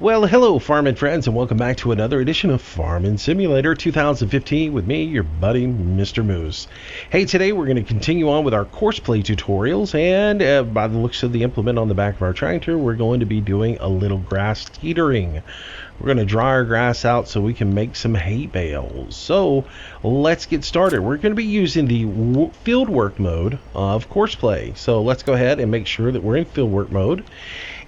Well, hello farming friends, and welcome back to another edition of Farming Simulator 2015 with me, your buddy, Mr. Moose. Hey, today we're going to continue on with our CoursePlay tutorials, and by the looks of the implement on the back of our tractor, we're going to be doing a little grass teetering. We're going to dry our grass out so we can make some hay bales. So let's get started. We're going to be using the fieldwork mode of CoursePlay. So let's go ahead and make sure that we're in fieldwork mode.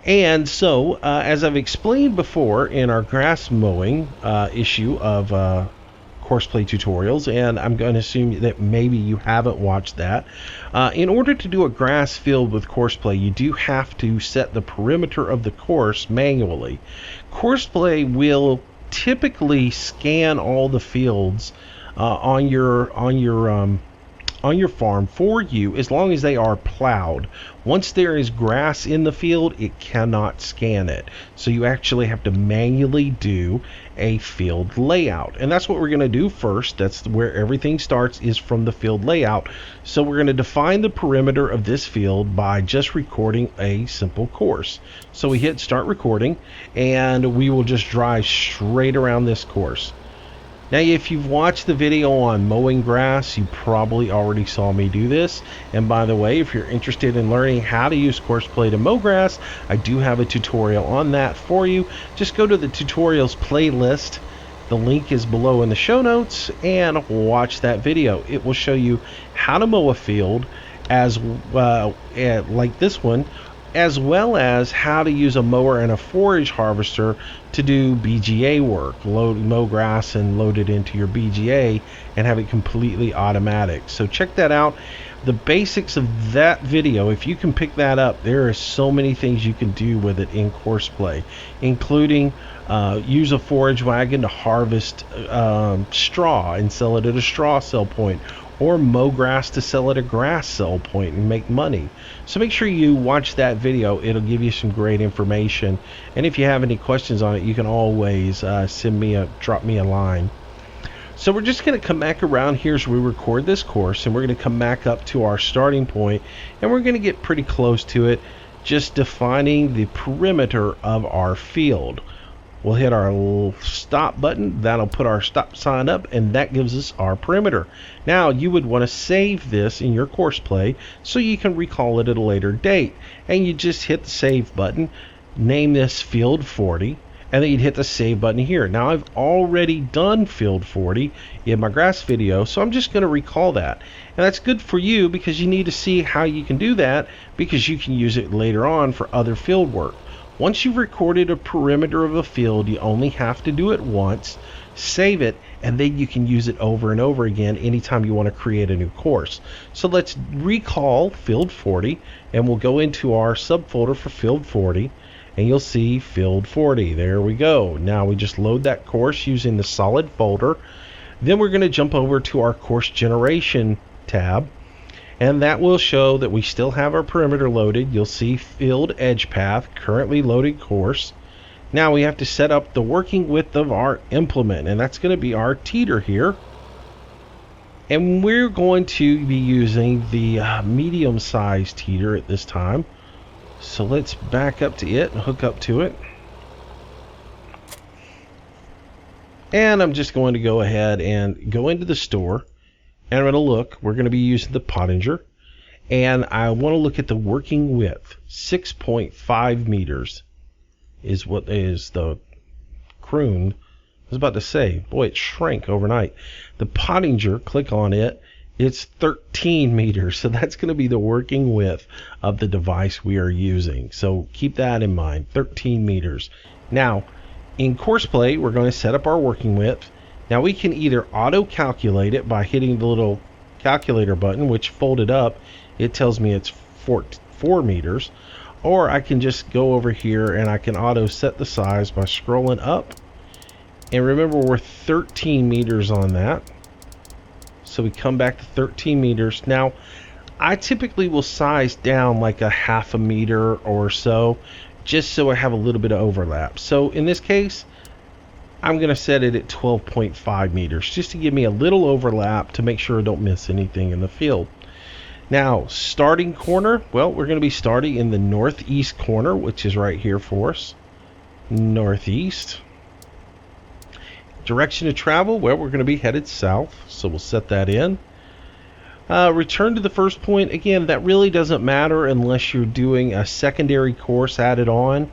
And so, as I've explained before in our grass mowing issue of CoursePlay Tutorials, and I'm going to assume that maybe you haven't watched that, in order to do a grass field with CoursePlay, you do have to set the perimeter of the course manually. CoursePlay will typically scan all the fields on your farm for you as long as they are plowed. Once there is grass in the field, it cannot scan it. So you actually have to manually do a field layout. And that's what we're going to do first. That's where everything starts, is from the field layout. So we're going to define the perimeter of this field by just recording a simple course. So we hit start recording, and we will just drive straight around this course. Now, if you've watched the video on mowing grass, you probably already saw me do this. And by the way, if you're interested in learning how to use CoursePlay to mow grass, I do have a tutorial on that for you. Just go to the tutorials playlist. The link is below in the show notes, and watch that video. It will show you how to mow a field as like this one, as well as how to use a mower and a forage harvester to do BGA work, mow grass and load it into your BGA and have it completely automatic. So check that out. The basics of that video, if you can pick that up, there are so many things you can do with it in CoursePlay, including use a forage wagon to harvest straw and sell it at a straw sell point, or mow grass to sell at a grass sell point and make money. So make sure you watch that video. It'll give you some great information, and if you have any questions on it, you can always drop me a line. So we're just going to come back around here as we record this course, and we're going to come back up to our starting point, and we're going to get pretty close to it, just defining the perimeter of our field. We'll hit our stop button. That'll put our stop sign up, and that gives us our perimeter. Now, you would want to save this in your CoursePlay so you can recall it at a later date. And you just hit the save button, name this field 40, and then you'd hit the save button here. Now, I've already done field 40 in my grass video, so I'm just going to recall that. And that's good for you because you need to see how you can do that, because you can use it later on for other field work. Once you've recorded a perimeter of a field, you only have to do it once, save it, and then you can use it over and over again anytime you want to create a new course. So let's recall field 40, and we'll go into our subfolder for field 40, and you'll see field 40. There we go. Now we just load that course using the solid folder. Then we're going to jump over to our course generation tab, and that will show that we still have our perimeter loaded. You'll see field edge path, currently loaded course. Now we have to set up the working width of our implement, and that's going to be our teeter here. And we're going to be using the medium-sized teeter at this time. So let's back up to it and hook up to it. And I'm just going to go ahead and go into the store. And I'm going to look, we're going to be using the pottinger, and I want to look at the working width. 6.5 meters is what is the croon. I was about to say, boy, it shrank overnight. The pottinger, click on it, it's 13 meters, so that's going to be the working width of the device we are using. So keep that in mind, 13 meters. Now, in CoursePlay, we're going to set up our working width. Now we can either auto-calculate it by hitting the little calculator button, which folded up, it tells me it's 4 meters, or I can just go over here and I can auto set the size by scrolling up. And remember, we're 13 meters on that. So we come back to 13 meters. Now, I typically will size down like a half a meter or so, just so I have a little bit of overlap. So in this case, I'm going to set it at 12.5 meters just to give me a little overlap to make sure I don't miss anything in the field. Now, starting corner, well, we're going to be starting in the northeast corner, which is right here for us. northeast. Direction of travel, well, we're going to be headed south, so we'll set that in. Return to the first point. Again, that really doesn't matter unless you're doing a secondary course added on,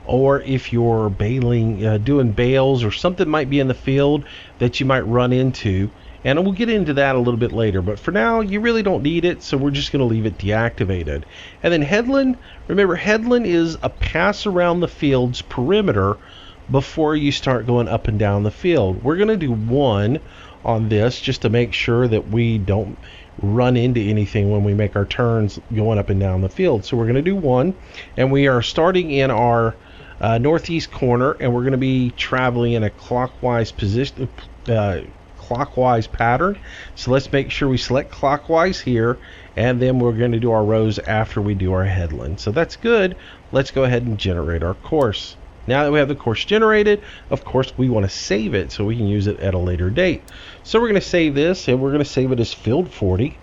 or if you're bailing, doing bales, or something might be in the field that you might run into. And we'll get into that a little bit later, but for now you really don't need it, so we're just going to leave it deactivated. And then headland, remember, headland is a pass around the field's perimeter before you start going up and down the field. We're going to do one on this just to make sure that we don't run into anything when we make our turns going up and down the field. So we're going to do one, and we are starting in our northeast corner, and we're going to be traveling in a clockwise position, clockwise pattern. So let's make sure we select clockwise here, and then we're going to do our rows after we do our headland. So that's good. Let's go ahead and generate our course. Now that we have the course generated, of course we want to save it so we can use it at a later date. So we're going to save this, and we're going to save it as field 40.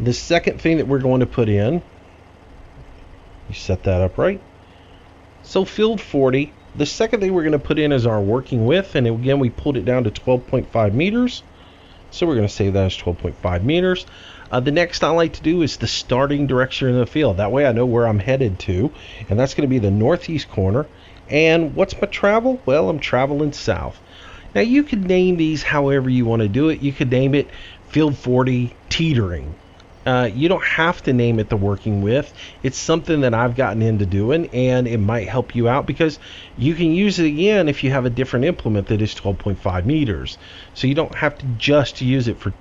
The second thing that we're going to put in, you set that up right. So field 40, the second thing we're going to put in is our working width, and again we pulled it down to 12.5 meters. So we're going to save that as 12.5 meters. The next I like to do is the starting direction of the field. That way I know where I'm headed to, and that's going to be the northeast corner. And what's my travel? Well, I'm traveling south. Now you can name these however you want to do it. You could name it field 40 teetering. You don't have to name it the working width. It's something that I've gotten into doing, and it might help you out because you can use it again if you have a different implement that is 12.5 meters. So you don't have to just use it for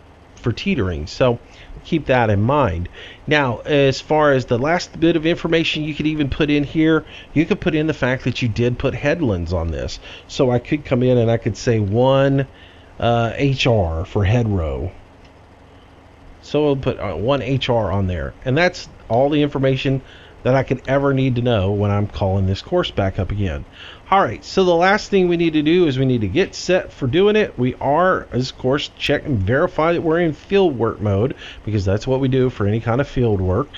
teetering. So keep that in mind. Now, as far as the last bit of information you could even put in here, you could put in the fact that you did put headlands on this. So I could come in and I could say 1 HR for head row. So I'll put 1 HR on there, and that's all the information that I could ever need to know when I'm calling this course back up again. Alright, so the last thing we need to do is we need to get set for doing it. We are, of course, check and verify that we're in field work mode, because that's what we do for any kind of field work.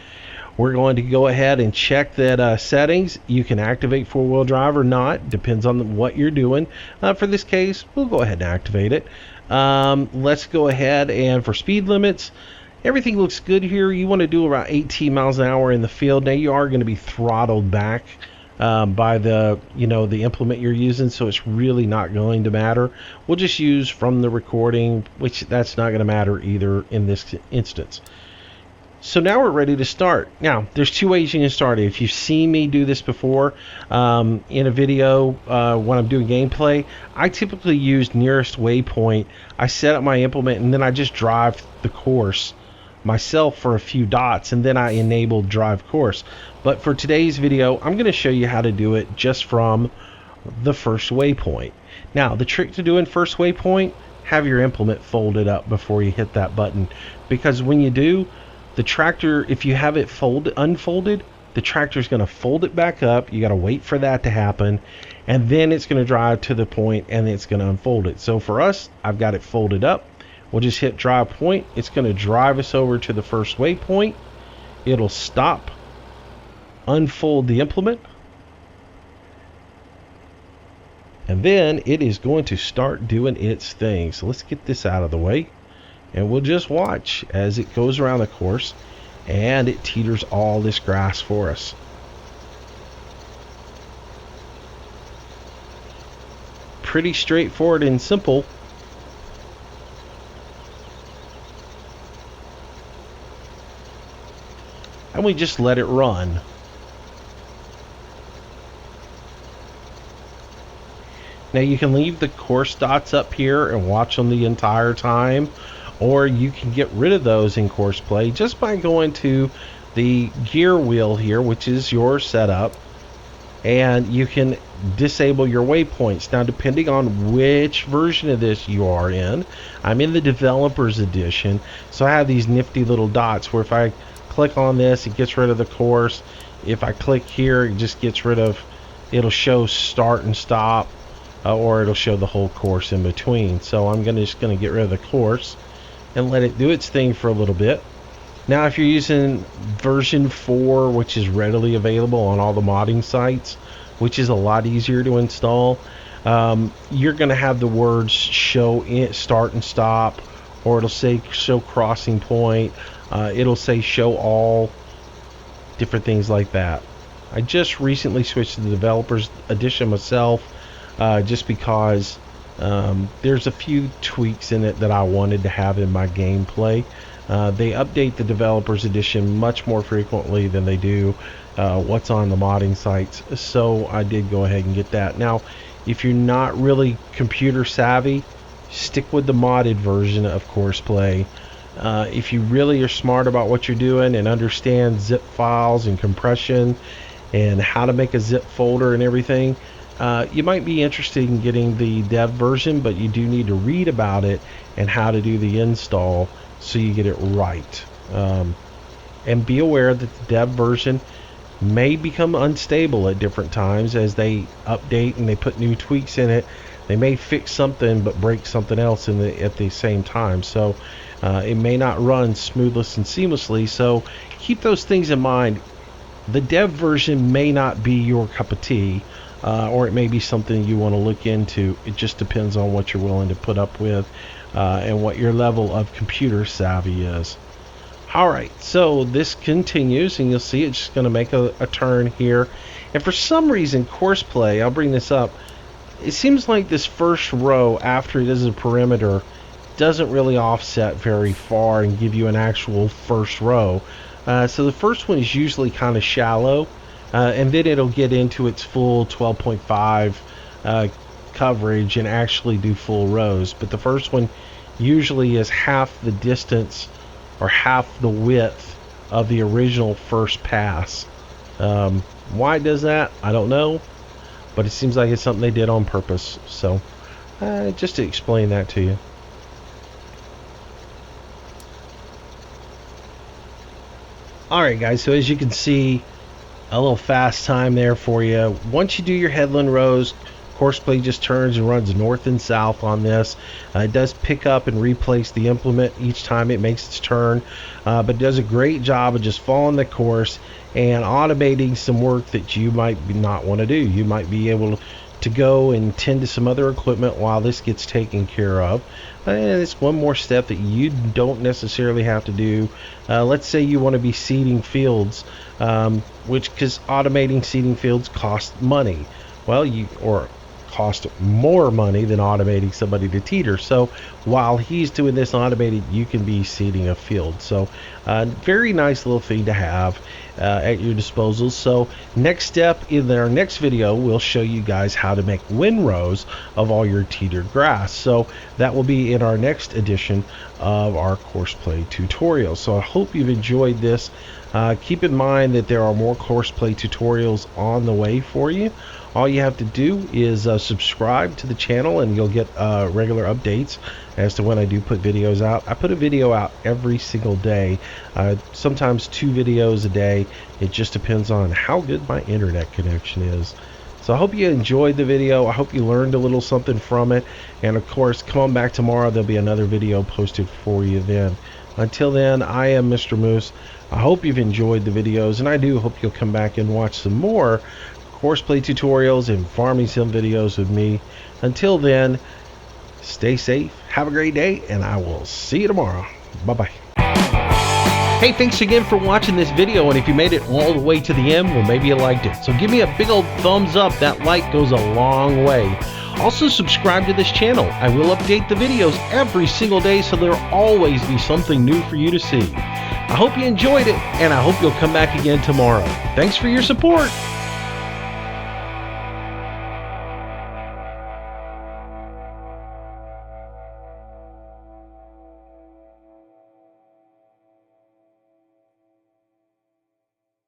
We're going to go ahead and check that settings. You can activate four-wheel drive or not, depends on what you're doing. For this case, we'll go ahead and activate it. Let's go ahead, and for speed limits, everything looks good here. You want to do around 18 miles an hour in the field. Now you are going to be throttled back by the the implement you're using, so it's really not going to matter. We'll just use from the recording, which that's not going to matter either in this instance. So now we're ready to start. Now there's two ways you can start it. If you've seen me do this before in a video when I'm doing gameplay, I typically use nearest waypoint. I set up my implement and then I just drive the course myself for a few dots, and then I enable drive course. But for today's video, I'm going to show you how to do it just from the first waypoint. Now the trick to doing first waypoint, have your implement folded up before you hit that button, because when you do, the tractor, if you have it unfolded, the tractor is going to fold it back up. You got to wait for that to happen, and then it's going to drive to the point and it's going to unfold it. So for us, I've got it folded up. We'll just hit drive point. It's going to drive us over to the first waypoint. It'll stop, unfold the implement, and then it is going to start doing its thing. So let's get this out of the way, and we'll just watch as it goes around the course and it teeters all this grass for us. Pretty straightforward and simple. And we just let it run. Now you can leave the course dots up here and watch them the entire time, or you can get rid of those in CoursePlay just by going to the gear wheel here, which is your setup, and you can disable your waypoints. Now depending on which version of this you are in, I'm in the developers edition, so I have these nifty little dots where if I click on this, it gets rid of the course. If I click here, it just gets rid of, it'll show start and stop, or it'll show the whole course in between. So I'm just going to get rid of the course and let it do its thing for a little bit. Now if you're using version 4, which is readily available on all the modding sites, which is a lot easier to install. You're going to have the words show start and stop, or it'll say show crossing point. It'll say show all, different things like that. I just recently switched to the developers edition myself, just because there's a few tweaks in it that I wanted to have in my gameplay. They update the developers edition much more frequently than they do what's on the modding sites, so I did go ahead and get that. Now, if you're not really computer savvy, stick with the modded version of CoursePlay. If you really are smart about what you're doing and understand zip files and compression and how to make a zip folder and everything, you might be interested in getting the dev version, but you do need to read about it and how to do the install so you get it right. And be aware that the dev version may become unstable at different times as they update and they put new tweaks in it. They may fix something but break something else at the same time, so it may not run smoothly and seamlessly. So keep those things in mind. The dev version may not be your cup of tea, or it may be something you want to look into. It just depends on what you're willing to put up with and what your level of computer savvy is. Alright, so this continues, and you'll see it's just going to make a turn here. And for some reason, CoursePlay, I'll bring this up, it seems like this first row after it is a perimeter doesn't really offset very far and give you an actual first row. So the first one is usually kind of shallow, and then it'll get into its full 12.5 coverage and actually do full rows. But the first one usually is half the distance or half the width of the original first pass. Why it does that, I don't know, but it seems like it's something they did on purpose. So just to explain that to you. Alright guys, so as you can see, a little fast time there for you. Once you do your headland rows, CoursePlay just turns and runs north and south on this. It does pick up and replace the implement each time it makes its turn, but it does a great job of just following the course and automating some work that you might not want to do. You might be able to go and tend to some other equipment while this gets taken care of. And it's one more step that you don't necessarily have to do. Let's say you want to be seeding fields, because automating seeding fields costs money. Well, cost more money than automating somebody to teeter. So while he's doing this automated, you can be seeding a field. So very nice little thing to have at your disposal. So next step, in our next video, we'll show you guys how to make windrows of all your teetered grass. So that will be in our next edition of our CoursePlay tutorials. So I hope you've enjoyed this. Keep in mind that there are more CoursePlay tutorials on the way for you. All you have to do is subscribe to the channel, and you'll get regular updates as to when I do put videos out. I put a video out every single day, sometimes 2 videos a day. It just depends on how good my internet connection is. So I hope you enjoyed the video. I hope you learned a little something from it. And of course, come on back tomorrow. There'll be another video posted for you then. Until then, I am Mr. Moose. I hope you've enjoyed the videos, and I do hope you'll come back and watch some more CoursePlay tutorials and farming sim videos with me. Until then, stay safe, have a great day, and I will see you tomorrow. Bye-bye. Hey, thanks again for watching this video, and if you made it all the way to the end, well, maybe you liked it. So give me a big old thumbs up. That like goes a long way. Also, subscribe to this channel. I will update the videos every single day, so there'll always be something new for you to see. I hope you enjoyed it, and I hope you'll come back again tomorrow. Thanks for your support.